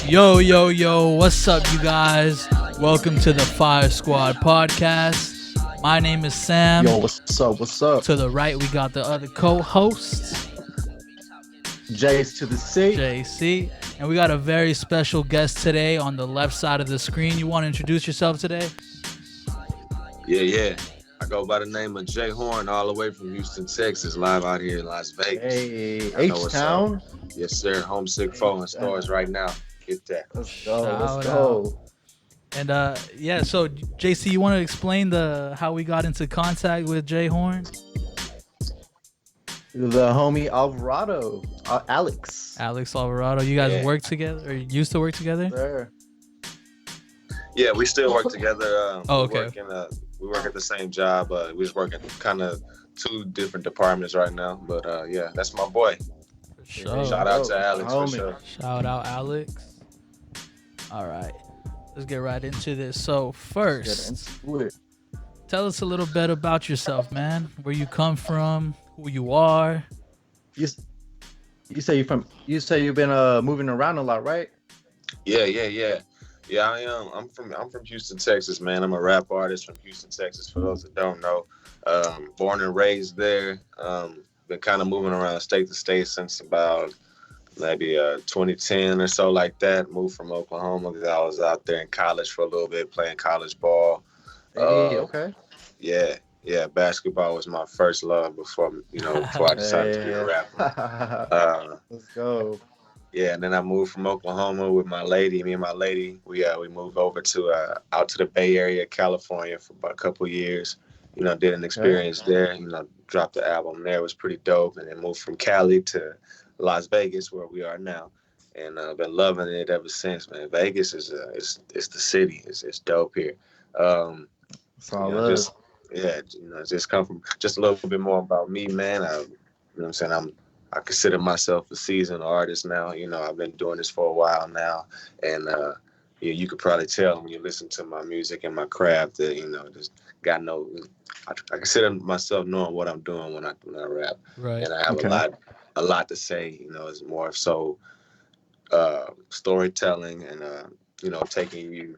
Yo, yo, yo, what's up, you guys? Welcome to the Fire Squad podcast. My name is Sam. Yo, what's up? What's up? To the right, we got the other co-host, J's to the C. JC. And we got a very special guest today on the left side of the screen. You want to introduce yourself today? Yeah. I go by the name of Jay Horne, all the way from Houston, Texas, live out here in Las Vegas. Hey, H-Town. Yes, sir. Homesick 4 in stores right now. Get that. Let's go. Shout Let's go. And so JC, you want to explain how we got into contact with Jay Horne? The homie Alvarado, Alex. Alvarado. You guys work together or used to work together? There. Yeah, we still work together. Okay. We work at the same job. We just work in kind of two different departments right now. But yeah, that's my boy. Sure. Shout out to Alex for sure. Shout out Alex. All right, let's get right into this. So first, tell us a little bit about yourself, man. Where you come from, who you are. You say you've been moving around a lot, right? Yeah. Yeah, I am. I'm from Houston, Texas, man. I'm a rap artist from Houston, Texas. For those that don't know, born and raised there. Been kind of moving around state to state since about maybe 2010 or so, like that. Moved from Oklahoma because I was out there in college for a little bit playing college ball. Okay. Yeah. Basketball was my first love before I decided to be a rapper. Let's go. Yeah, and then I moved from Oklahoma with my lady. Me and my lady, we moved over to out to the Bay Area, California, for about a couple of years. Did an experience there. Dropped the album there. It was pretty dope. And then moved from Cali to Las Vegas, where we are now, and I've been loving it ever since. Man, Vegas is it's the city. It's dope here. Solid. Just come from just a little bit more about me, man. What I'm saying, I consider myself a seasoned artist now. I've been doing this for a while now, and you could probably tell when you listen to my music and my craft that just got no. I consider myself knowing what I'm doing when I rap, Right. And I have a lot to say. It's more so storytelling and taking you,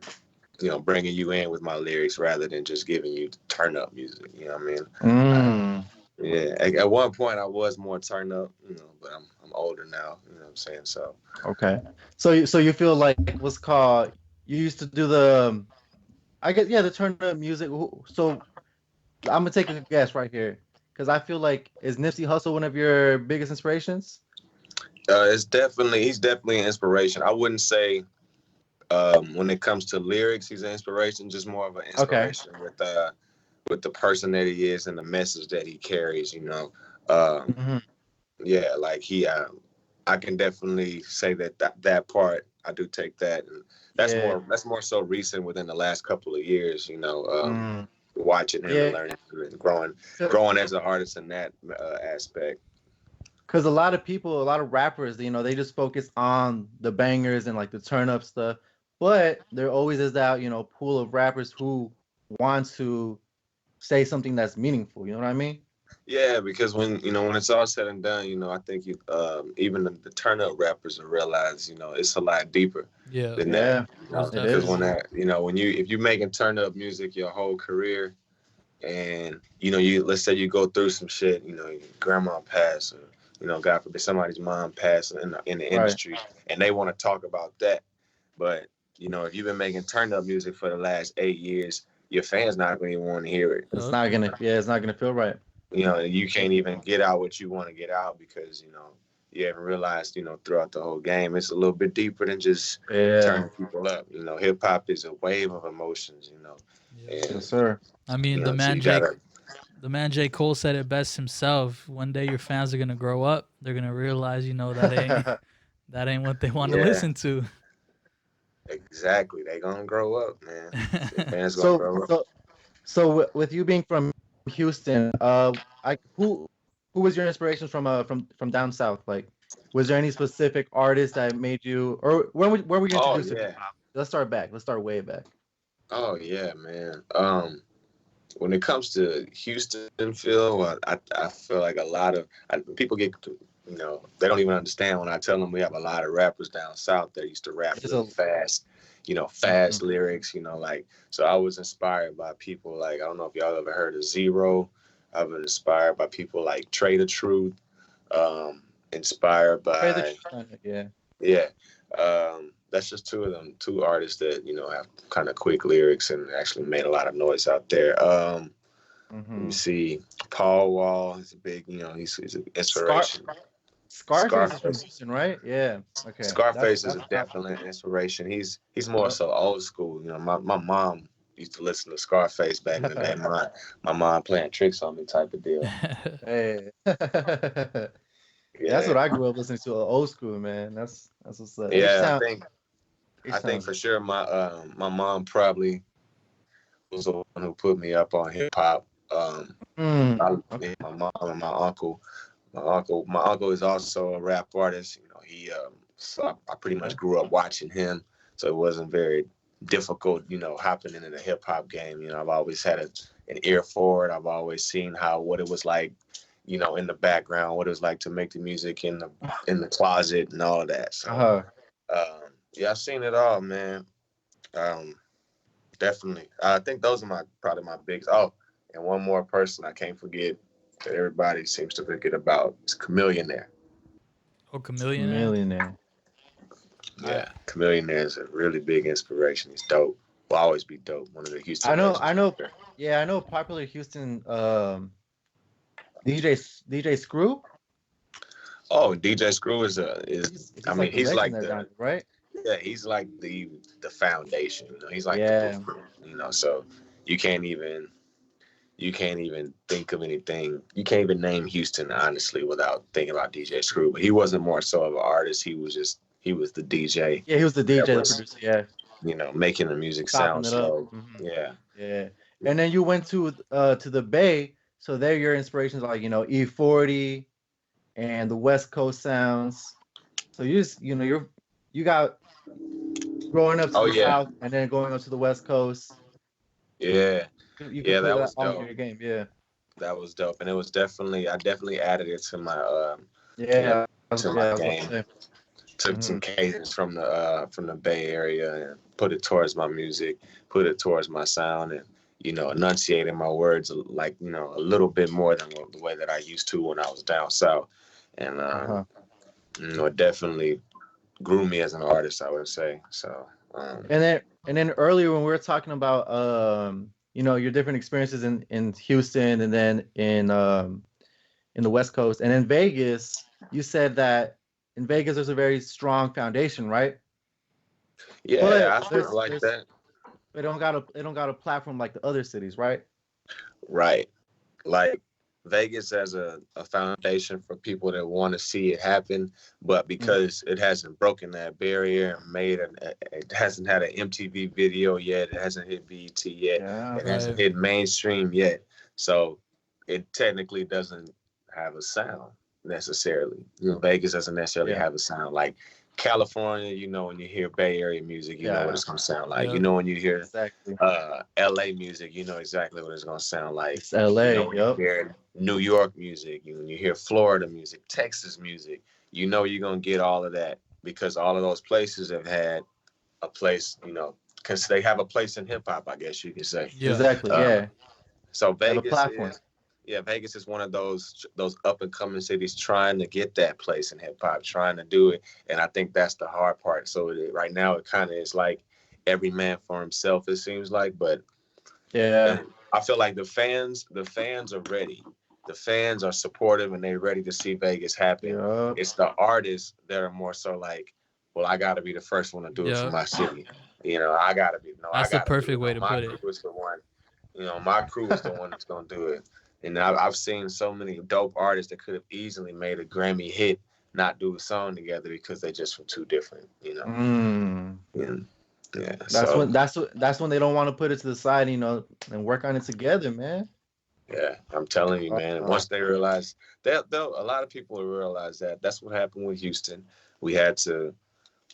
bringing you in with my lyrics rather than just giving you turn up music. You know what I mean? Yeah, at one point I was more turn up, but I'm older now, you know what I'm saying? So Okay. So you feel like what's called, you used to do the turn up music. So I'm gonna take a guess right here, because I feel like, is Nipsey Hussle one of your biggest inspirations? he's definitely an inspiration. I wouldn't say when it comes to lyrics he's an inspiration, just more of an inspiration with the person that he is and the message that he carries, Yeah, like I can definitely say that part, I do take that, and that's more so recent within the last couple of years, watching him and learning and growing as an artist in that aspect. Because a lot of rappers, they just focus on the bangers and like the turn up stuff, but there always is that pool of rappers who want to say something that's meaningful. You know what I mean? Yeah, because when it's all said and done, I think even the turn up rappers will realize, it's a lot deeper than that. Because if you're making turn up music your whole career, and let's say you go through some shit, your grandma passed, or God forbid somebody's mom passed in the industry, and they want to talk about that, but if you've been making turn up music for the last 8 years, your fans not going to want to hear it. It's not gonna feel right. You can't even get out what you want to get out because, you haven't realized, throughout the whole game, it's a little bit deeper than just turning people up. Hip hop is a wave of emotions, Yes, sir. I mean, the man J. Cole said it best himself. One day your fans are going to grow up. They're going to realize, that ain't what they want to listen to. Exactly. They going to grow up, man. Fans going to grow up. So with you being from Houston, who was your inspiration from down south? Like, was there any specific artist that made you, or where were you introduced to? Let's start back. Let's start way back. Oh yeah, man. When it comes to Houston, Phil, I feel like a lot of people get you know, they don't even understand when I tell them we have a lot of rappers down south that used to rap really fast, you know, fast lyrics, you know, like, so I was inspired by people like, I don't know if y'all ever heard of Zero. I've been inspired by people like Trey the Truth, inspired by, yeah. That's just two artists that, you know, have kind of quick lyrics and actually made a lot of noise out there. Let me see. Paul Wall is a big, you know, he's an inspiration. Scarface is from Houston, right? Yeah. Okay. Scarface is definitely an inspiration. He's more so old school. You know, my mom used to listen to Scarface back in the day. My mom playing tricks on me type of deal. Hey. That's what I grew up listening to, old school, man. That's what's up. Yeah, I think for sure my mom probably was the one who put me up on hip hop. My mom and my uncle. My uncle is also a rap artist. You know, so I pretty much grew up watching him. So it wasn't very difficult, you know, hopping into the hip hop game. You know, I've always had an ear for it. I've always seen what it was like, you know, in the background, what it was like to make the music in the closet and all of that. So, yeah, I've seen it all, man. Definitely. I think those are probably my biggest. Oh, and one more person I can't forget that everybody seems to forget about is Chamillionaire. Oh, Chamillionaire. Yeah, Chamillionaire is a really big inspiration. He's dope. Will always be dope. One of the Houston. I know. Yeah, I know. Popular Houston DJ Screw. Oh, DJ Screw he's like right? Yeah, he's like the foundation. You know, he's like the blueprint, you know. So you can't even think of anything. You can't even name Houston honestly without thinking about DJ Screw. But he wasn't more so of an artist. He was the DJ. Yeah, he was the DJ, the producer. Yeah, you know, making the music sound slow. Yeah. And then you went to the Bay, so there your inspirations are like, you know, E40 and the West Coast sounds. So you just, you know, you got growing up to the South and then going up to the West Coast. Yeah. That was dope. Your game. Yeah. That was dope. And it was I definitely added it to my my game. Took some cadence from the Bay Area and put it towards my music, put it towards my sound, and, you know, enunciating my words like, you know, a little bit more than the way that I used to when I was down south. And you know, it definitely grew me as an artist, I would say. So and then earlier when we were talking about you know, your different experiences in Houston and then in the West Coast and in Vegas, you said that in Vegas there's a very strong foundation, right? Yeah, I feel like that. They don't got a platform like the other cities, right? Right. Like Vegas as a foundation for people that want to see it happen, but because it hasn't broken that barrier and it hasn't had an MTV video yet, it hasn't hit BET yet, it hasn't hit mainstream yet, so it technically doesn't have a sound necessarily. You know, Vegas doesn't necessarily have a sound like California. You know, when you hear Bay Area music, you know what it's gonna sound like. You know, when you hear LA music, you know exactly what it's gonna sound like. It's LA. You know, when you hear New York music, when you hear Florida music, Texas music, you know you're gonna get all of that because all of those places have had a place, you know, because they have a place in hip hop, I guess you could say. Yeah. Exactly. So Vegas is one of those up and coming cities trying to get that place in hip hop, trying to do it, and I think that's the hard part. So right now it kind of is like every man for himself. It seems like, but I feel like the fans are ready. The fans are supportive and they're ready to see Vegas happen. Yeah. It's the artists that are more so like, well, I got to be the first one to do it for my city. You know, I got to be. No, that's the perfect way to put it. My crew is the one. You know, my crew is the one that's gonna do it. And I've seen so many dope artists that could have easily made a Grammy hit not do a song together because they're just from two different, you know. Yeah. That's when they don't want to put it to the side, you know, and work on it together, man. Yeah, I'm telling you, man. Once they realize a lot of people will realize that. That's what happened with Houston. We had to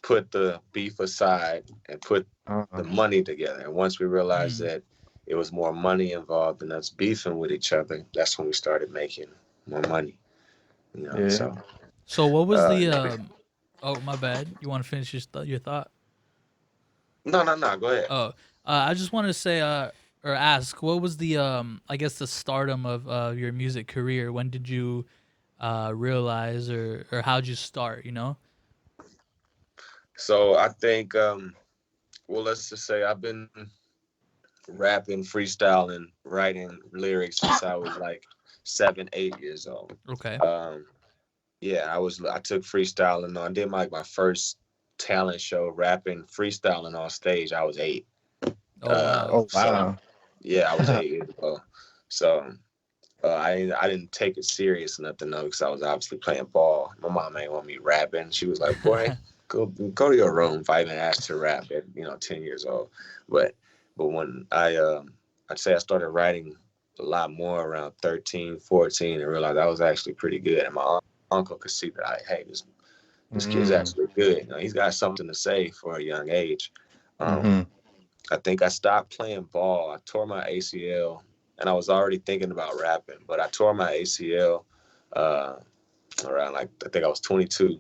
put the beef aside and put the money together. And once we realized that it was more money involved than us beefing with each other, that's when we started making more money. You know, so So what was the oh, my bad. You want to finish your thought? No, go ahead. Oh, I just want to say or ask, what was the I guess the stardom of your music career? When did you realize, or how'd you start, you know? So I think well, let's just say I've been rapping, freestyling, writing lyrics since I was like 7, 8 years old. Okay. Yeah, I took freestyling on. I did my first talent show, rapping, freestyling on stage. I was 8. Oh wow. Oh wow. So, yeah, I was 8 years old. So I didn't take it serious or nothing though, because I was obviously playing ball. My mom ain't want me rapping. She was like, "Boy, go to your room." If I even asked to rap at 10 years old, but when I'd say I started writing a lot more around 13, 14, and realized I was actually pretty good, and my uncle could see that this kid's actually good. You know, he's got something to say for a young age. I think I stopped playing ball. I tore my ACL, and I was already thinking about rapping, but I tore my ACL around, like, I think I was 22,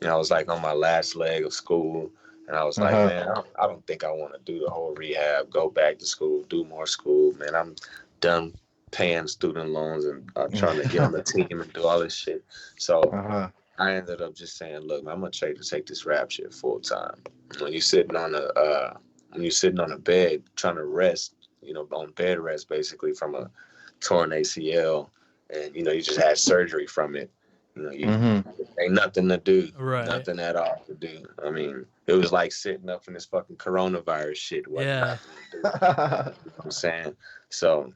and I was like on my last leg of school, and I was like, man, I don't think I want to do the whole rehab, go back to school, do more school. Man, I'm done paying student loans and trying to get on the team and do all this shit. So I ended up just saying, look, man, I'm gonna try to take this rap shit full time. When you're sitting on a bed trying to rest, on bed rest basically from a torn ACL, and you just had surgery from it. Ain't nothing to do, nothing at all to do. I mean, it was like sitting up in this fucking coronavirus shit. Yeah. You know what I'm saying? So,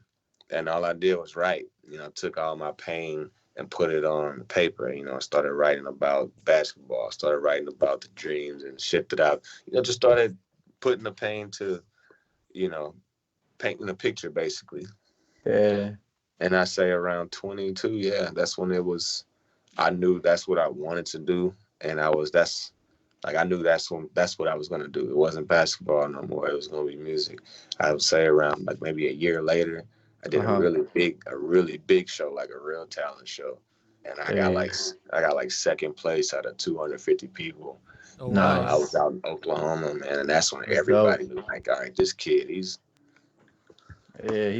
and all I did was write. Took all my pain and put it on paper. I started writing about basketball. Started writing about the dreams and shit that just started putting the pain to, painting a picture basically. Yeah. And I say around 22, yeah, that's when I knew that's what I wanted to do. And I knew that's what I was going to do. It wasn't basketball no more. It was going to be music. I would say around like maybe a year later, I did a really big show, like a real talent show. And I got like second place out of 250 people. Oh, nice. I was out in Oklahoma, man. And that's when everybody was like, all right, this kid, he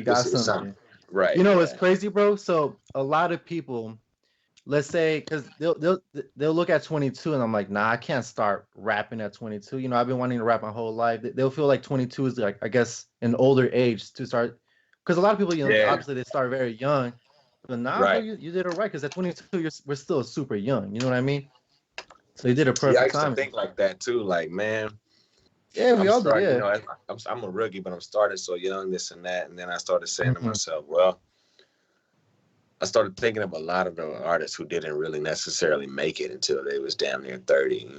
got something. Right. It's crazy, bro. So a lot of people, let's say, because they'll look at 22 and I'm like, nah, I can't start rapping at 22. I've been wanting to rap my whole life. They'll feel like 22 is like, I guess, an older age to start. Because a lot of people, obviously they start very young. But nah, bro, you did it right. Because at 22, we're still super young. You know what I mean? So you did a perfect time. I used to think like that too. Like, man. Yeah, we all did. Yeah. I'm a rookie, but I'm starting so young, this and that. And then I started saying to myself, well, I started thinking of a lot of the artists who didn't really necessarily make it until they was damn near 30,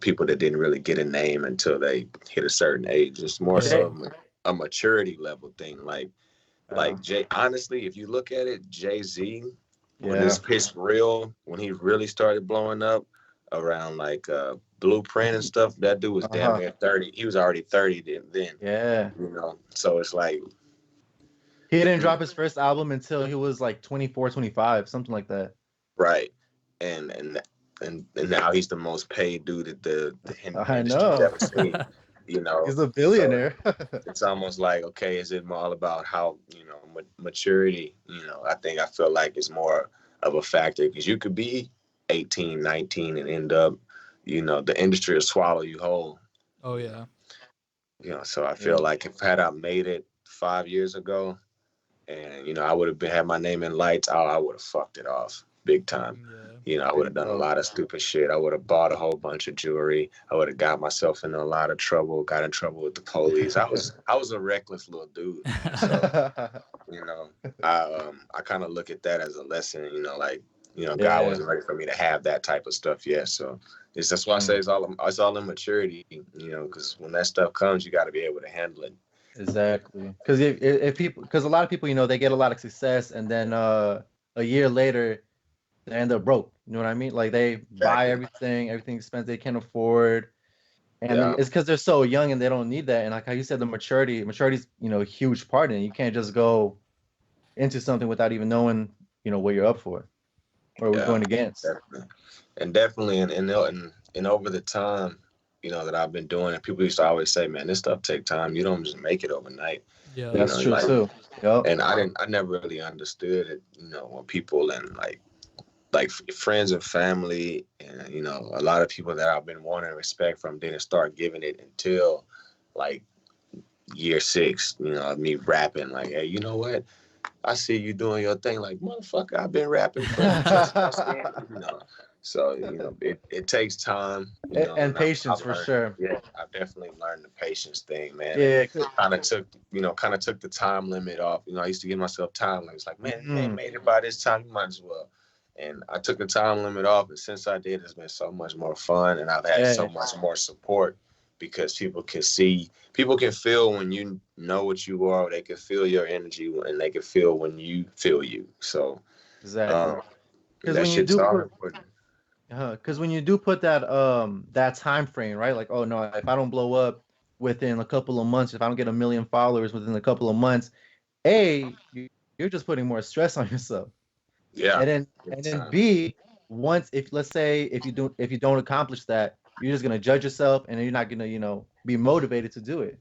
people that didn't really get a name until they hit a certain age. It's more so a maturity level thing. Honestly, if you look at it, Jay-Z, when this pitched real, when he really started blowing up around like Blueprint and stuff, that dude was damn near 30. He was already 30 then. Yeah. So it's like, he didn't drop his first album until he was like 24, 25, something like that. Right. And now he's the most paid dude at the industry's ever seen. He's a billionaire. So it's almost like, okay, is it all about how, maturity? I feel like it's more of a factor, because you could be 18, 19 and end up, the industry will swallow you whole. Oh yeah. So I feel like if I made it 5 years ago, and I would have had my name in lights, I would have fucked it off big time. I would have done a lot of stupid shit. I would have bought a whole bunch of jewelry. I would have got myself in a lot of trouble. Got in trouble with the police. I was a reckless little dude. So, I kind of look at that as a lesson. God wasn't ready for me to have that type of stuff yet. So that's why I say it's all immaturity. Because when that stuff comes, you got to be able to handle it. Exactly. Because because a lot of people, they get a lot of success, and then a year later, they end up broke. You know what I mean? Like they buy everything expensive they can't afford, and it's because they're so young and they don't need that. And like how you said, the maturity's a huge part in it. You can't just go into something without even knowing what you're up for. or we're going against. Definitely. And definitely, and over the time, that I've been doing it, people used to always say, man, this stuff take time. You don't just make it overnight. Yeah, that's true too. Yep. And I never really understood it, when people and like friends and family and, a lot of people that I've been wanting respect from didn't start giving it until like year 6, of me rapping like, hey, you know what? I see you doing your thing. Like, motherfucker, I've been rapping for So, it takes time, and patience for sure. Yeah, I've definitely learned the patience thing, man. Yeah. Kind of took the time limit off. I used to give myself time limits. Like, man, you ain't made it by this time, you might as well. And I took the time limit off, and since I did, it's been so much more fun, and I've had so much more support because people can feel when you know what you are. They can feel your energy, and they can feel when you feel you. So, exactly. That shit's all important. Because when you do put that time frame, right? Like, oh no, if I don't blow up within a couple of months, if I don't get 1 million followers within a couple of months, you're just putting more stress on yourself. Yeah. And then B, if you don't accomplish that, you're just gonna judge yourself, and you're not gonna be motivated to do it.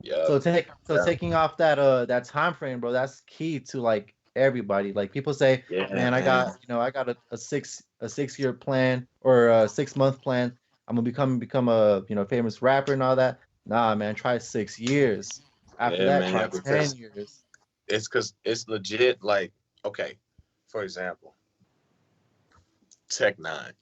Yeah. So taking off that time frame, bro, that's key to like everybody. Like people say, man, I got a 6-year plan or a 6-month plan. I'm gonna become a famous rapper and all that. Nah, man, try 6 years. After that, try 10 years. It's because it's legit. Like, okay, for example, Tech Nine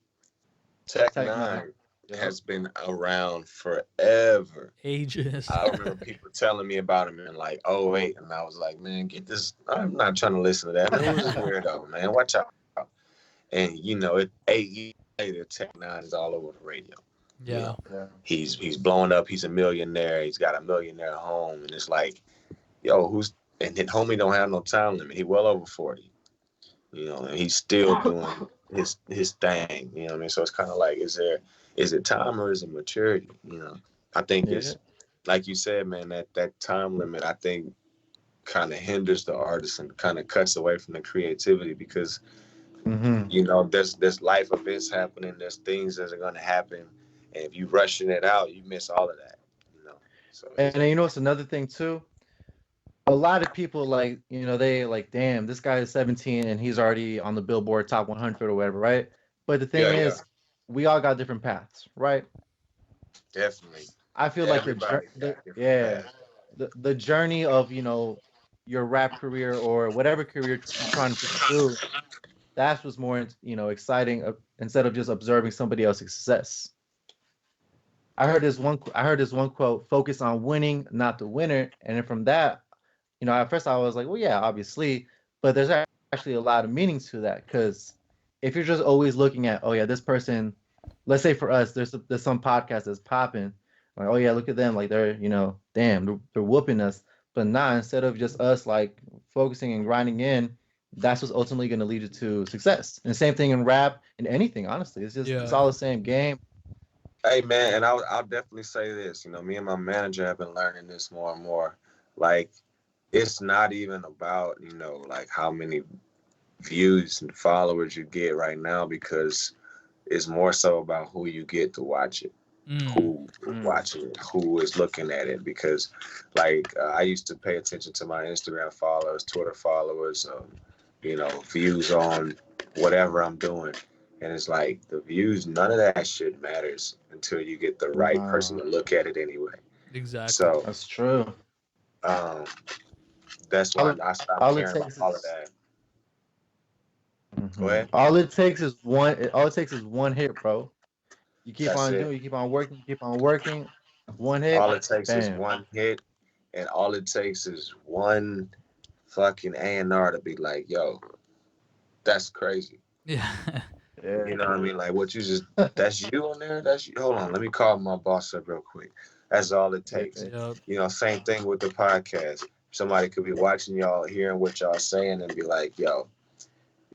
has been around forever. Ages. I remember people telling me about him in like 2008, and I was like, man, get this. I'm not trying to listen to that. Man, who's this weirdo, man? Watch out. And 8 years later, Tech Nine is all over the radio. Yeah. He's blowing up. He's a millionaire. He's got a millionaire home, and it's like, yo, and then homie don't have no time limit. He well over 40. And he's still doing his thing. You know what I mean? So it's kind of like, is it time or is it maturity? I think it's like you said, man. That time limit, I think, kind of hinders the artist and kind of cuts away from the creativity because there's life events happening. There's things that are going to happen, and if you rushing it out, you miss all of that. So and it's another thing too. A lot of people they like, damn, this guy is 17 and he's already on the Billboard Top 100 or whatever, right? But the thing is, we all got different paths, right? Definitely. I feel like the journey of your rap career or whatever career you're trying to pursue, that's what's more exciting instead of just observing somebody else's success. I heard this one quote: "Focus on winning, not the winner." And then from that, at first I was like, well, yeah, obviously, but there's actually a lot of meaning to that because if you're just always looking at, oh yeah, this person, let's say for us, there's some podcast that's popping, like, oh yeah, look at them, like they're damn, they're whooping us. But instead of just us like focusing and grinding in, that's what's ultimately going to lead you to success. And same thing in rap and anything, honestly, it's just it's all the same game. Hey man, and I'll definitely say this, me and my manager have been learning this more and more. Like, it's not even about, like how many views and followers you get right now, because it's more so about who you get to watch it, who's watching it, who is looking at it. Because like I used to pay attention to my Instagram followers, Twitter followers, views on whatever I'm doing. And it's like the views, none of that shit matters until you get the right person to look at it anyway. Exactly. So that's true. That's why I stopped caring about all of that. Go ahead. All it takes is one hit, bro. You keep on doing, you keep on working, one hit. All it takes is one hit, and all it takes is one fucking A&R to be like, yo, that's crazy. Yeah. You know what I mean? Like, what you just, that's you on there? That's you. Hold on, let me call my boss up real quick. That's all it takes. Yep. Same thing with the podcast. Somebody could be watching y'all, hearing what y'all saying, and be like, yo,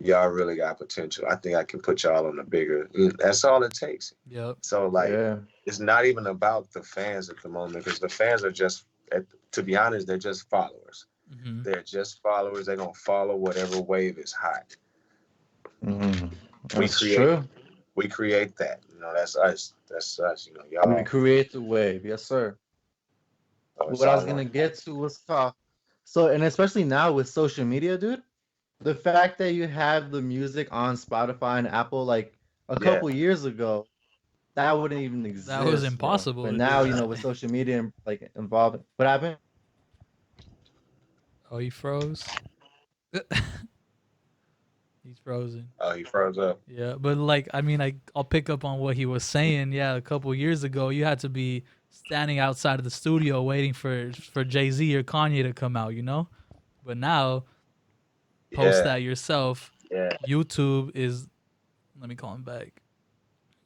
y'all really got potential. I think I can put y'all on a bigger. That's all it takes. Yep. So, like, it's not even about the fans at the moment, because the fans are just, to be honest, they're just followers. They're just followers. They're going to follow whatever wave is hot. That's true. We create that. You know, that's us. That's us. You know, y'all. We create the wave. Yes, sir. What I was gonna get to was talk. So, and especially now with social media, dude, the fact that you have the music on Spotify and Apple, like a couple years ago, that wouldn't even exist. That was impossible. But now, you know, with social media and like involved, what happened? Oh, he froze. He's frozen. Oh, he froze up. Yeah, but like, I mean, I'll pick up on what he was saying. Yeah, a couple years ago, you had to be standing outside of the studio waiting for Jay-Z or Kanye to come out, you know? But now, post that yourself. Yeah. YouTube is, let me call him back.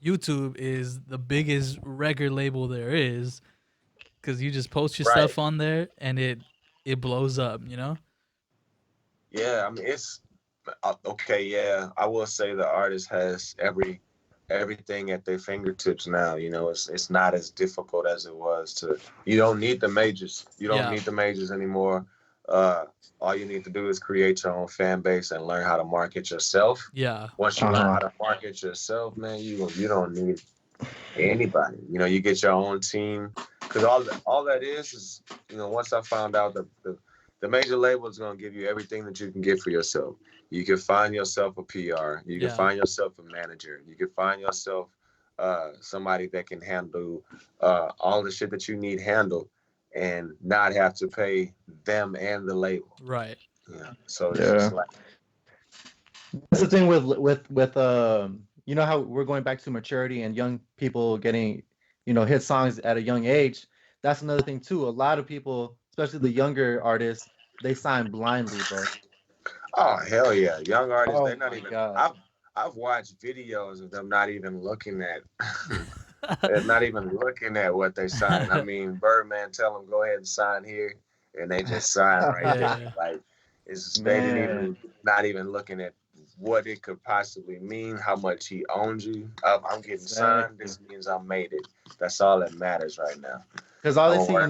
YouTube is the biggest record label there is, because you just post your stuff on there and it blows up, you know? Yeah, I mean, it's okay. Yeah, I will say the artist has everything at their fingertips now. You know, it's not as difficult as it was to. You don't need the majors. You don't need the majors anymore. All you need to do is create your own fan base and learn how to market yourself. Yeah. Once you learn how to market yourself, man, you don't need anybody. You know, you get your own team, because all that is you know, once I found out the major label is going to give you everything that you can get for yourself. You can find yourself a PR. You can find yourself a manager. You can find yourself somebody that can handle all the shit that you need handled and not have to pay them and the label. Right. Yeah. So it's just like, that's the thing with you know how we're going back to maturity and young people getting, you know, hit songs at a young age. That's another thing too. A lot of people, especially the younger artists, they sign blindly, bro. Oh hell yeah, young artists. They're not even. I've watched videos of them not even looking at. They're not even looking at what they sign. I mean, Birdman tell them go ahead and sign here, and they just sign right there. Like they didn't even not even looking at what it could possibly mean, how much he owns you. I'm getting signed. This means I made it. That's all that matters right now. Because all they see, you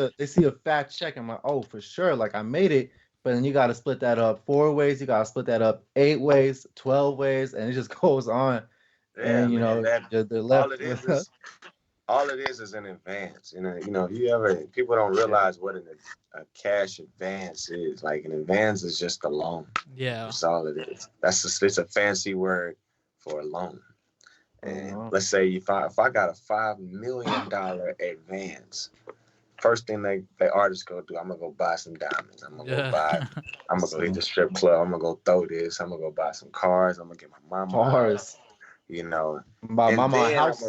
know, they see a fat check. I'm like, oh, for sure, like I made it. But then you got to split that up 4 ways. You got to split that up 8 ways, 12 ways, and it just goes on. Yeah, and you know, they're left all it is an advance. You know, people don't realize what a cash advance is. Like an advance is just a loan. Yeah, that's all it is. It's a fancy word for a loan. And let's say if I got a $5 million advance, first thing the artist go do, I'm gonna go buy some diamonds. I'm gonna go hit the strip club. I'm gonna go throw this. I'm gonna go buy some cars. I'm gonna get my mama cars. You know, my mama a house.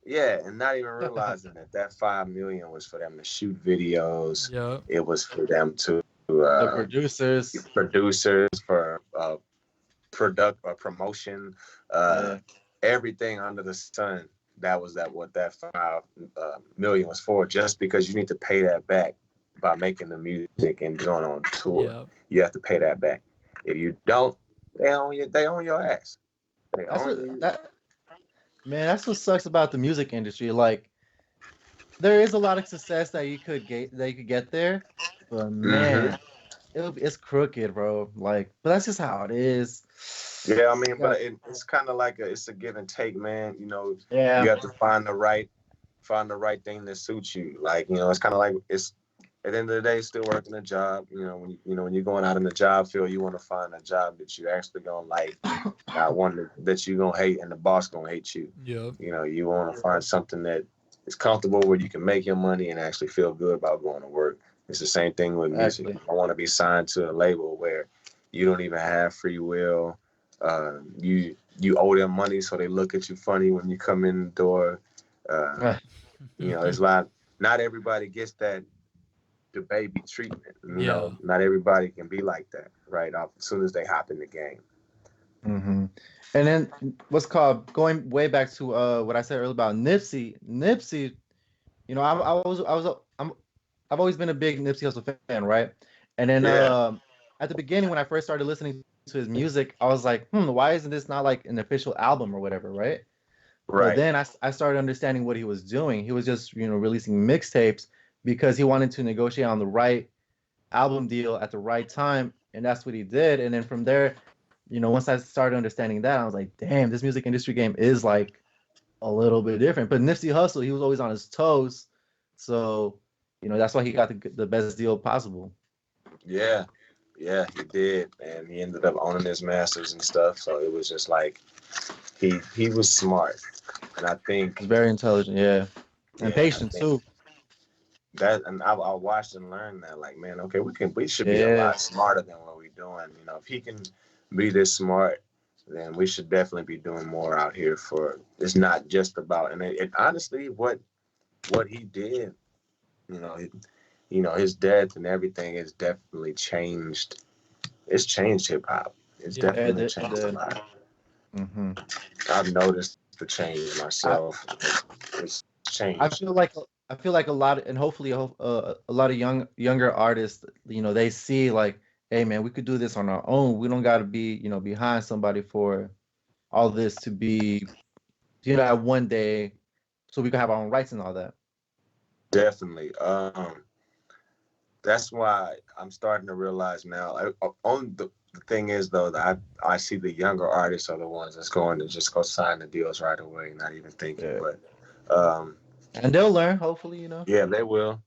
And not even realizing that $5 million was for them to shoot videos. Yep. It was for them to the producers for promotion, everything under the sun. That was what that $5 million was for. Just because you need to pay that back by making the music and going on tour, you have to pay that back. If you don't, they own your ass. That's what sucks about the music industry. Like, there is a lot of success that you could get there, but man, it's crooked, bro. Like, but that's just how it is. Yeah, I mean, but it's kind of like it's a give and take, man. You know, you have to find the right thing that suits you. Like, you know, it's kind of like it's at the end of the day, still working a job. You know, when you're going out in the job field, you want to find a job that you actually gonna like, not one that you gonna hate and the boss gonna hate you. Yeah. You know, you want to find something that is comfortable where you can make your money and actually feel good about going to work. It's the same thing with music. I want to be signed to a label where you don't even have free will. You owe them money, so they look at you funny when you come in the door. You know, it's like not everybody gets that the baby treatment. You know, not everybody can be like that right off as soon as they hop in the game. Mm-hmm. And then what's called going way back to what I said earlier about Nipsey. Nipsey, you know, I've always been a big Nipsey Hussle fan, right? And then at the beginning when I first started listening to his music, I was like, why isn't this not like an official album or whatever, right? But then I started understanding what he was doing. He was just, you know, releasing mixtapes because he wanted to negotiate on the right album deal at the right time, and that's what he did. And then from there, once I started understanding that, I was like, damn, this music industry game is like a little bit different. But Nipsey Hussle, he was always on his toes, so that's why he got the best deal possible. Yeah, he did, and he ended up owning his masters and stuff. So it was just like he was smart, and I think he's very intelligent, yeah, and patient too. That, and I watched and learned that, like, man, okay, we should be a lot smarter than what we're doing. If he can be this smart, then we should definitely be doing more out here. For it's not just about, and it honestly, what he did, his death and everything has definitely changed. It's changed hip hop. It's definitely changed a lot. Mm-hmm. I've noticed the change myself. It's changed. I feel like a lot, and hopefully a lot of younger artists, they see like, hey man, we could do this on our own. We don't got to be, behind somebody for all this to be, have one day, so we can have our own rights and all that. Definitely. That's why I'm starting to realize now. The thing is though that I see the younger artists are the ones that's going to just go sign the deals right away, not even thinking. Yeah. But and they'll learn, hopefully, Yeah, they will.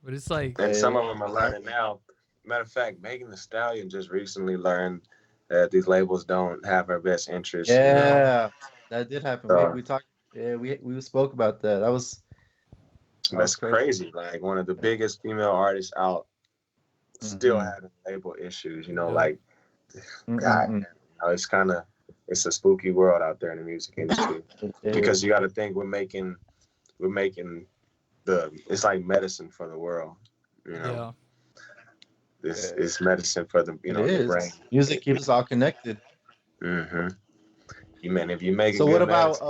But it's like, and some of them are learning now. Matter of fact, Megan Thee Stallion just recently learned that these labels don't have her best interest. Yeah, that did happen. We talked. Yeah, we spoke about that. That's crazy. Like one of the biggest female artists out still having label issues. Like God, it's a spooky world out there in the music industry because you got to think we're making it's like medicine for the world. Yeah. It's medicine for the the brain. Music keeps us all connected. Mm-hmm. If you make so, what about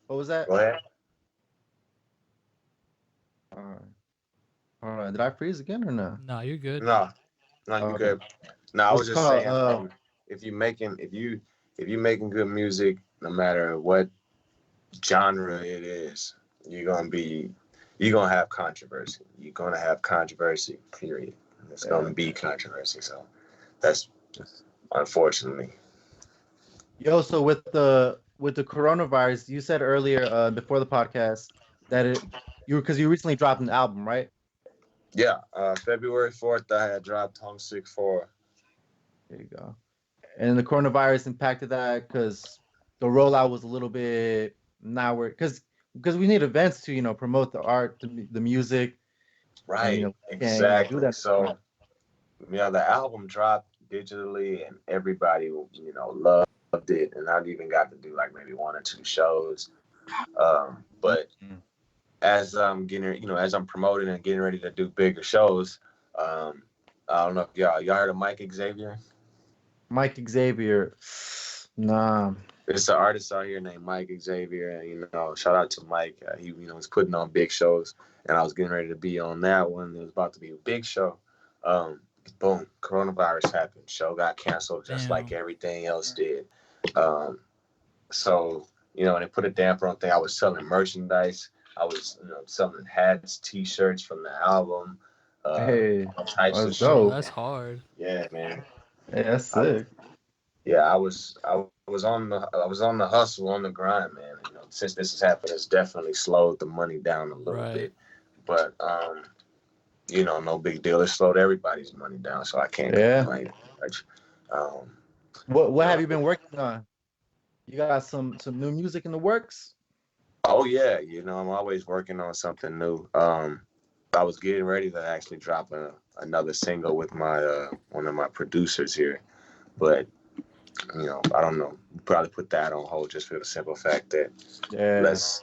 what was that? Go ahead. All right. Did I freeze again or no? No, you're good. No, you're good. No, I was just saying, if you're making good music, no matter what genre it is, you're gonna have controversy. You're gonna have controversy. Period. It's gonna be controversy. So that's unfortunately. Yo, so with the coronavirus, you said earlier before the podcast that because you recently dropped an album, right? Yeah, February 4th, I had dropped Homesick 4. There you go. And the coronavirus impacted that because the rollout was a little bit not where because we need events to promote the art, the music. Right. And, exactly. So the album dropped digitally, and everybody loved it, and I even got to do like maybe 1 or 2 shows. But as I'm as I'm promoting and getting ready to do bigger shows, I don't know if y'all heard of Mike Xavier. Mike Xavier, nah. It's an artist out here named Mike Xavier, and shout out to Mike. He was putting on big shows, and I was getting ready to be on that one. It was about to be a big show. Boom, coronavirus happened. Show got canceled just like everything else did. So and they put a damper on thing. I was selling merchandise. I was selling hats, T-shirts from the album. Types of shit. That's hard. Yeah, man. Hey, that's sick. I was on the hustle, on the grind, man. Since this has happened, it's definitely slowed the money down a little bit. But no big deal. It slowed everybody's money down, so I can't complain. What have you been working on? You got some new music in the works? Oh yeah, I'm always working on something new. I was getting ready to actually drop another single with my one of my producers here, but I don't know. Probably put that on hold just for the simple fact that this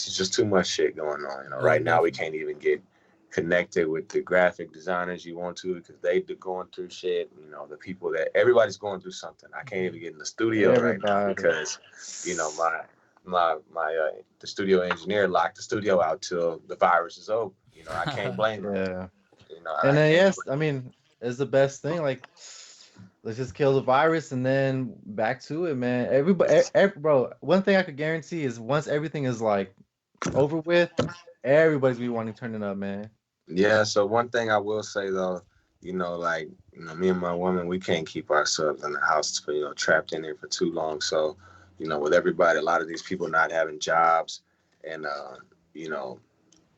is just too much shit going on. Right now we can't even get connected with the graphic designers you want to because they going through shit. The people that everybody's going through something. I can't even get in the studio right now because the studio engineer locked the studio out till the virus is over. I can't blame him. And then it's the best thing. Like, let's just kill the virus and then back to it, man. Everybody, bro. One thing I could guarantee is once everything is like over with, everybody's be wanting to turn it up, man. Yeah. So one thing I will say though, like, me and my woman, we can't keep ourselves in the house for, trapped in there for too long. So, with everybody, a lot of these people not having jobs and,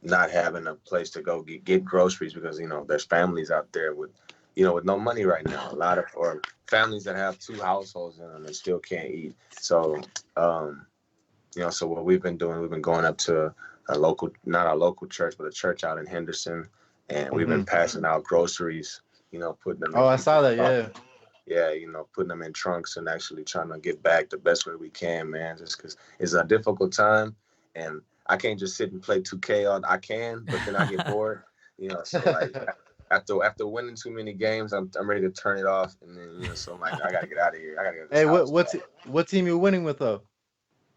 not having a place to go get groceries because, there's families out there with no money right now. A lot of, or families that have 2 households in them and still can't eat. So, so what we've been doing, we've been going up to not our local church, but a church out in Henderson. And we've been passing out groceries, putting them. Oh, I saw that. Yeah. Yeah, putting them in trunks and actually trying to get back the best way we can, man. Just because it's a difficult time, and I can't just sit and play 2K I can, but then I get bored, So like after winning too many games, I'm ready to turn it off, and then so I'm like, I gotta get out of here. I gotta get. Hey, what team you winning with though?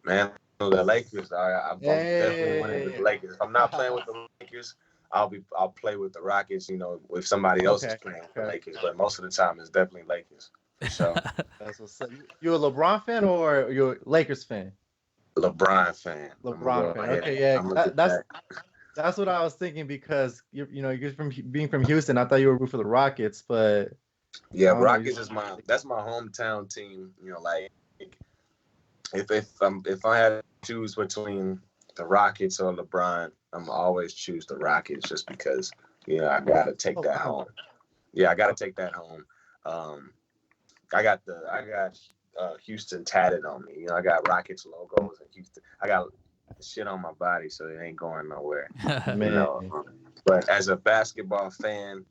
Man, the Lakers. I'm definitely winning with the Lakers. If I'm not playing with the Lakers, I'll play with the Rockets, if somebody else is playing with the Lakers. But most of the time, it's definitely Lakers. For sure. That's what's up. You a LeBron fan or you're a Lakers fan? LeBron fan. LeBron fan. Okay, yeah. That's what I was thinking because you're being from Houston. I thought you were rooting for the Rockets, but yeah, Rockets is that's my hometown team. Like if I had to choose between the Rockets or LeBron, I'm always choose the Rockets just because I gotta take that home. Yeah, I gotta take that home. I got Houston tatted on me. I got Rockets logos in Houston. I got shit on my body, so it ain't going nowhere. But as a basketball fan,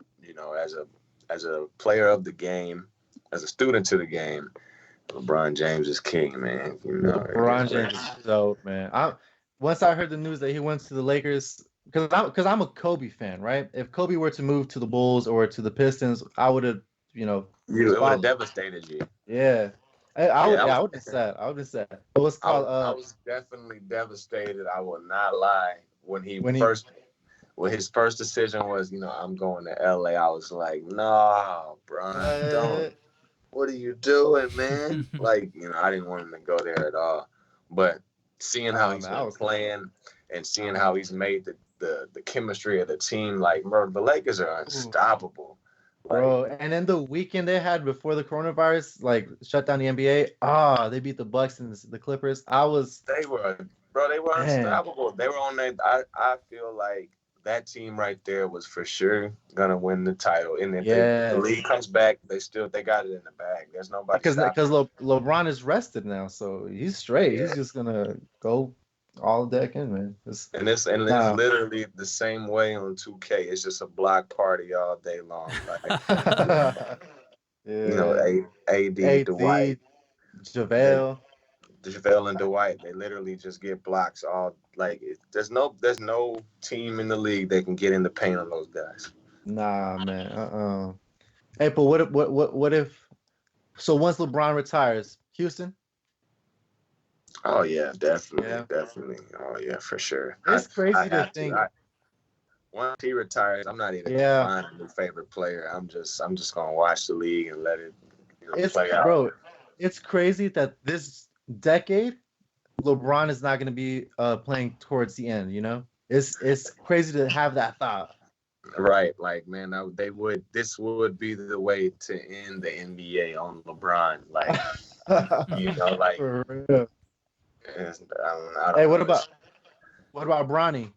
as a player of the game, as a student to the game, LeBron James is king, man. LeBron James is dope, man. Once I heard the news that he went to the Lakers, because I'm a Kobe fan, right? If Kobe were to move to the Bulls or to the Pistons, I would have, it would have devastated you. Yeah. I would have been sad. I would have been sad. It was called. I was definitely devastated. I will not lie. When his first decision was, I'm going to LA, I was like, nah, Brian, don't. What are you doing, man? Like, I didn't want him to go there at all. But seeing how he's been playing and seeing how he's made the chemistry of the team, like, bro, the Lakers are unstoppable. Bro, and then the weekend they had before the coronavirus, like, shut down the NBA. They beat the Bucks and the Clippers. They were unstoppable. They were on that. I feel like that team right there was for sure gonna win the title. And if the league comes back, they got it in the bag. There's nobody because LeBron is rested now, so he's straight. Yeah. He's just gonna go all deck in, man. It's literally the same way on 2K. It's just a block party all day long. Like, AD, Dwight, JaVale and Dwight, they literally just get blocks all. Like, there's no team in the league that can get in the paint on those guys. Nah, man. Hey, but what if? So once LeBron retires, Houston. Oh yeah, definitely. Oh yeah, for sure. It's crazy to think. Once he retires, I'm not even gonna find a new favorite player. I'm just gonna watch the league and let it play out. Bro, it's crazy that this decade, LeBron is not gonna be playing towards the end. It's crazy to have that thought. Right, like, man, this would be the way to end the NBA on LeBron. Like, like. For real. Hey, what about Bronny?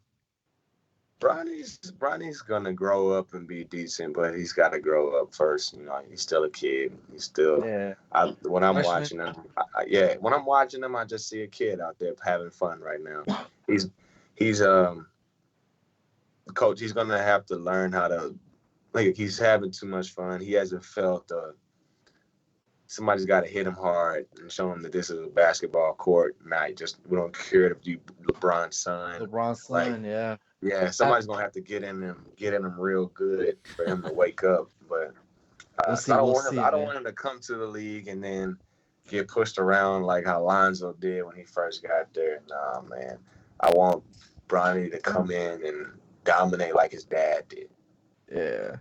Bronny's gonna grow up and be decent, but he's got to grow up first. He's still a kid. He's still. Yeah. When I'm watching him, I just see a kid out there having fun right now. He's coach. He's gonna have to learn how to. Like, he's having too much fun. He hasn't felt. Somebody's got to hit him hard and show him that this is a basketball court. We don't care if you LeBron's son. Yeah. Yeah, somebody's gonna have to get in him real good for him to wake up. But I don't want him to come to the league and then get pushed around like how Lonzo did when he first got there. Nah, man. I want Bronny to come in and dominate like his dad did. Yeah.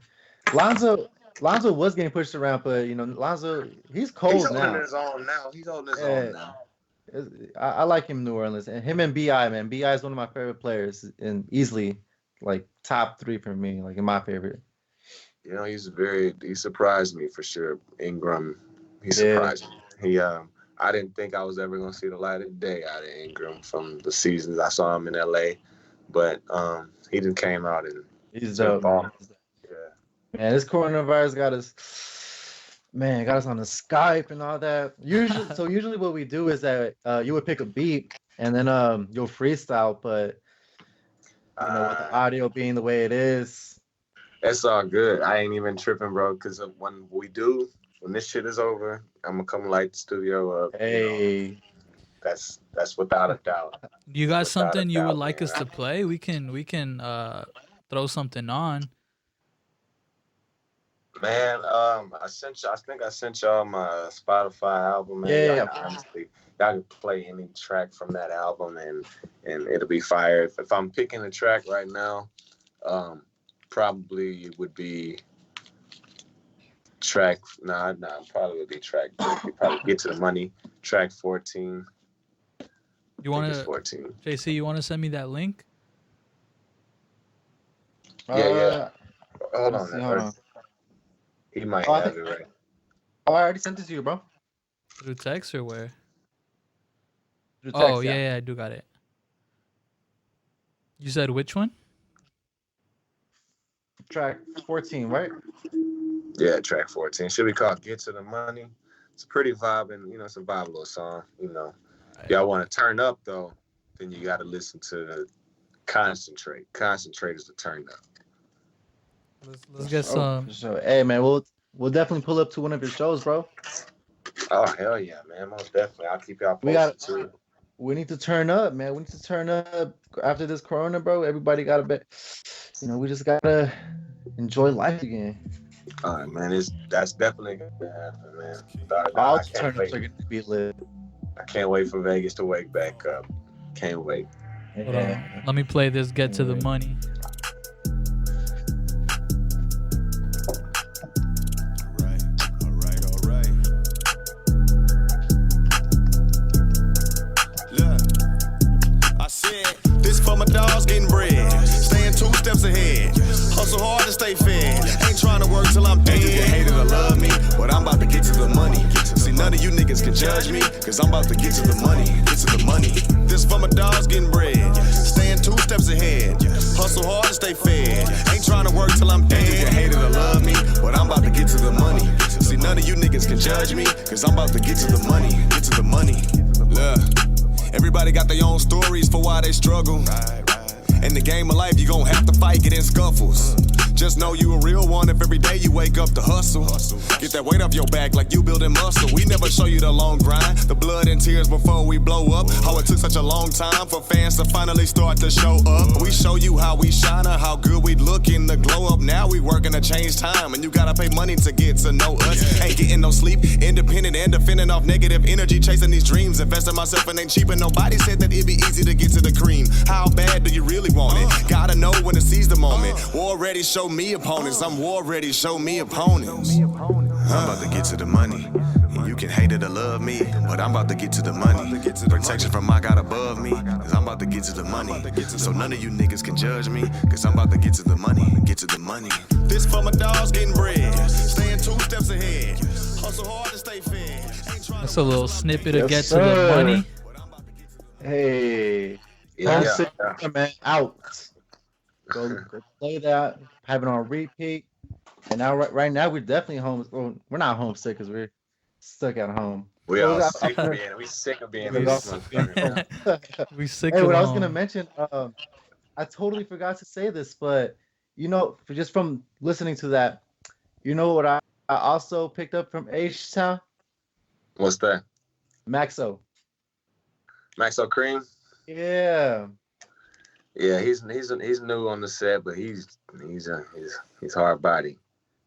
Lonzo was getting pushed around, but Lonzo, he's cold now. He's holding his own now. I like him in New Orleans, and him and Bi, man. Bi is one of my favorite players, and easily like top 3 for me, like in my favorite. You know, he surprised me for sure. Ingram, he surprised me. I didn't think I was ever gonna see the light of day out of Ingram from the seasons I saw him in LA, but he just came out and he's dope. Yeah, man, this coronavirus got us on the Skype and all that. Usually what we do is that you would pick a beat and then you'll freestyle, but with the audio being the way it is, it's all good. I ain't even tripping, bro, because when this shit is over, I'm gonna come light the studio up. Hey, you know, that's without a doubt. You got something you would like us to play? We can throw something on. Man, I think I sent y'all my Spotify album. Man. Honestly, y'all can play any track from that album and it'll be fire. If I'm picking a track right now, probably it would be track. Probably would be track. Probably Get to the Money. Track 14. You want to 14. JC? You want to send me that link? Yeah. Hold on. He might have it right. Oh, I already sent it to you, bro. Through text or where? Through text, yeah, I do got it. You said which one? Track 14, right? Yeah, track 14. Should be called Get to the Money. It's a pretty vibing, it's a vibe little song, Right. Y'all want to turn up, though, then you got to listen to the Concentrate. Concentrate is the turn up. Let's get some. So, hey, man, we'll definitely pull up to one of your shows, bro. Oh, hell yeah, man. Most definitely. I'll keep y'all posted, too. We need to turn up, man. We need to turn up after this corona, bro. Everybody got to be, we just got to enjoy life again. All right, man. That's definitely going to happen, man. I'll turn up so you're going to be lit. I can't wait for Vegas to wake back up. Can't wait. Hold on. Let me play this Get to the Money. For my dogs getting bread, staying 2 steps ahead. Hustle hard to stay fed. Ain't trying to work till I'm dead. You can hate it or love me, but I'm about to get to the money. See, none of you niggas can judge me, cause I'm about to get to the money. Get to the money. This for my dogs getting bread, staying 2 steps ahead. Hustle hard to stay fed. Ain't trying to work till I'm dead. You can hate it or love me, but I'm about to get to the money. See, none of you niggas can judge me, cause I'm about to get to the money. Get to the money. Look. Everybody got their own stories for why they struggle. In the game of life, you gon' have to fight, get in scuffles. Just know you a real one if every day you wake up to hustle. Get that weight off your back like you building muscle. We never show you the long grind, the blood and tears before we blow up. How it took such a long time for fans to finally start to show up. We show you how we shine, how good we look in the glow up. Now we working to change time, and you gotta pay money to get to know us. Ain't getting no sleep, independent and defending off negative energy, chasing these dreams. Investing myself and ain't cheap, and nobody said that it'd be easy to get to the cream. How bad do you really want it? Gotta know when to seize the moment. War ready, show me opponents. I'm war ready, show me opponents. I'm about to get to the money. You can hate it or love me, but I'm about to get to the money. Protection from my God above me, cause I'm about to get to the money. So none of you niggas can judge me, cause I'm about to get to the money. Get to the money. This for my dogs getting bread, staying 2 steps ahead. Hustle hard to stay fed. That's a little snippet of Get to the Money. Hey, Homesick, man, out. Go play that. Have it on repeat. And now, right now, we're definitely home. Well, we're not homesick because we're stuck at home. We are sick of being. We sick of being. We sick. Hey, what I was gonna mention, I totally forgot to say this, but just from listening to that, what I also picked up from H-Town? What's that? Maxo Cream? Yeah. Yeah, he's new on the set, but he's hard body.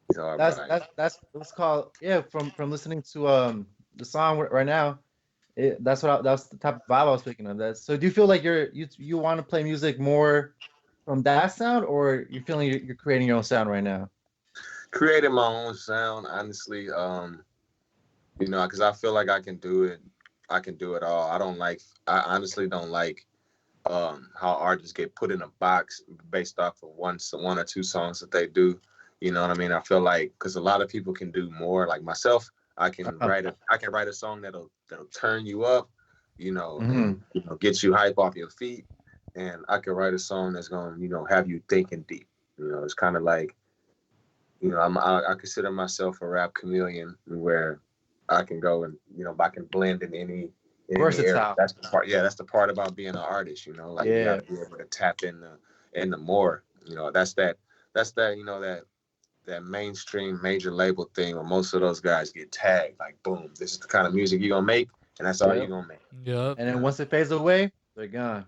He's hard body. That's what's called. Yeah, from listening to the song right now, that's the type of vibe I was picking up. So do you feel like you want to play music more from that sound, or you're feeling you're creating your own sound right now? Creating my own sound, honestly. Because I feel like I can do it. I can do it all. I honestly don't like how artists get put in a box based off of one or two songs that they do. You know what I mean? I feel like because a lot of people can do more. Like myself, I can write a song that'll turn you up, you know, and, you know, get you hype off your feet, and I can write a song that's gonna, you know, have you thinking deep. You know, it's kind of like, you know, I consider myself a rap chameleon where I can go and, you know, I can blend in any area. That's the part. Yeah, that's the part about being an artist. You know, like you gotta be able to tap in the more. You know, that's that. You know, that mainstream major label thing where most of those guys get tagged. Like, boom, this is the kind of music you're gonna make, and that's all you're gonna make. Yep. And then once it fades away, they're gone.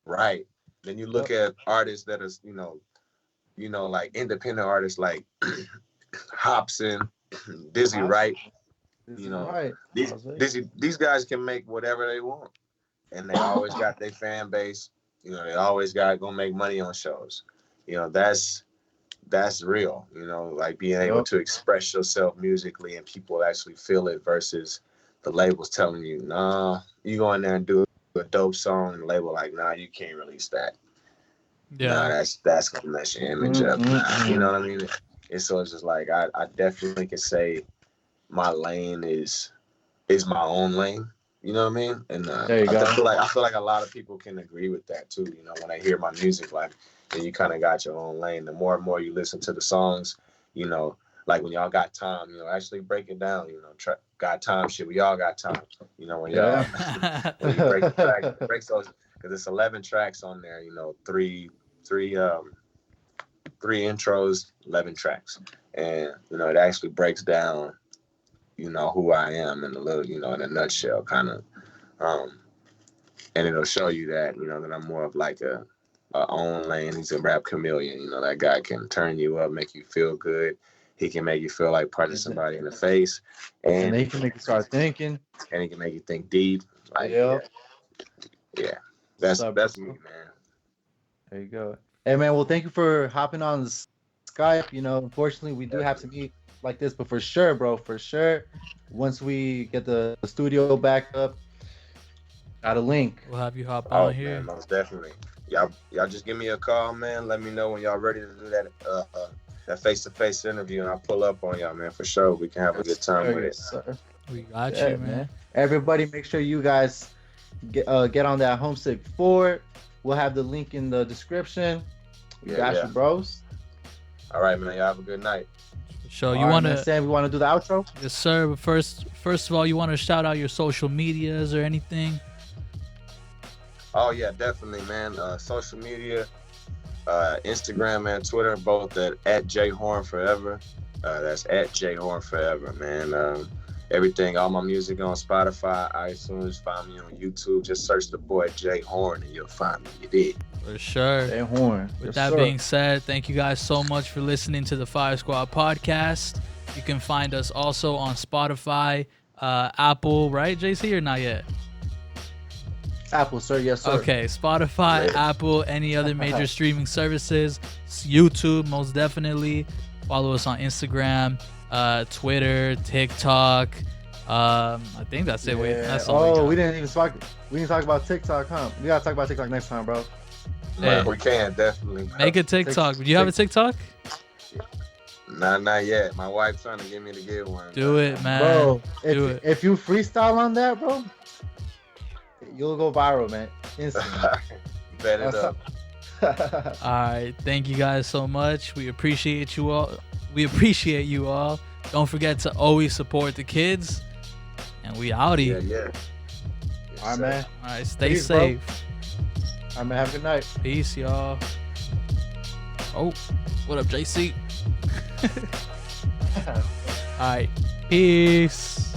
Right. Then you look at artists that is, you know, like independent artists like Hobson, Dizzy Wright. You know, these guys can make whatever they want, and they always got their fan base. You know, they always gonna make money on shows. You know, that's real. You know, like being able to express yourself musically and people actually feel it versus the labels telling you, nah, you go in there and do a dope song, and the label like, nah, you can't release that. Yeah, nah, that's gonna mess your image up. Nah, you know what I mean? And so it's just like I definitely can say my lane is my own lane. You know what I mean? And I feel like a lot of people can agree with that too. You know, when they hear my music, like, then you kind of got your own lane. The more and more you listen to the songs, you know, like when y'all got time, you know, actually break it down. You know, got time, shit. We all got time. You know, when y'all when you break the track, breaks those, because it's 11 tracks on there. You know, three intros, 11 tracks, and you know, it actually breaks down, you know, who I am in a little, you know, in a nutshell, kind of, and it'll show you that, you know, that I'm more of like a own lane. He's a rap chameleon. You know, that guy can turn you up, make you feel good. He can make you feel like punching somebody in the face, and he can make you start thinking, and he can make you think deep. Like, yeah. That's me, man. There you go. Hey, man. Well, thank you for hopping on the Skype. You know, unfortunately, we do have to meet like this, but for sure, bro, for sure, once we get the studio back up, got a link. We'll have you hop on here. Man, most definitely. Y'all just give me a call, man. Let me know when y'all ready to do that face-to-face interview, and I'll pull up on y'all, man, for sure. We can have a good time with it. Sir. We got you, man. Everybody, make sure you guys get on that Homesick 4. We'll have the link in the description. We got you, bros. All right, man. Y'all have a good night. So you want to say we want to do the outro? Yes, sir. But first of all, you want to shout out your social medias or anything? Oh yeah, definitely, man. Social media, Instagram and Twitter, both at @JHorneForever. That's @JHorneForever, man. Everything, all my music on Spotify, iTunes. Find me on YouTube. Just search the boy Jay Horne and you'll find me. You did. For sure. Jay Horne. With that being said, thank you guys so much for listening to the Fire Squad podcast. You can find us also on Spotify, Apple, right, JC, or not yet? Apple, sir. Yes, sir. Okay, Spotify, Apple, any other major streaming services, YouTube, most definitely. Follow us on Instagram, Twitter, TikTok. I think that's it. That's all we didn't even talk. We didn't talk about TikTok, huh? We gotta talk about TikTok next time, bro. Yeah, we can definitely make a TikTok. Do you have a TikTok? Not yet. My wife's trying to get me to get one. Do it, man. Bro, if you freestyle on that, bro, you'll go viral, man. Instantly. Bet it up. All right. Thank you guys so much. We appreciate you all. Don't forget to always support the kids. And we outie. Yeah. Yes, all right, man. All right. Stay safe. Bro. All right, man. Have a good night. Peace, y'all. Oh, what up, JC? All right. Peace.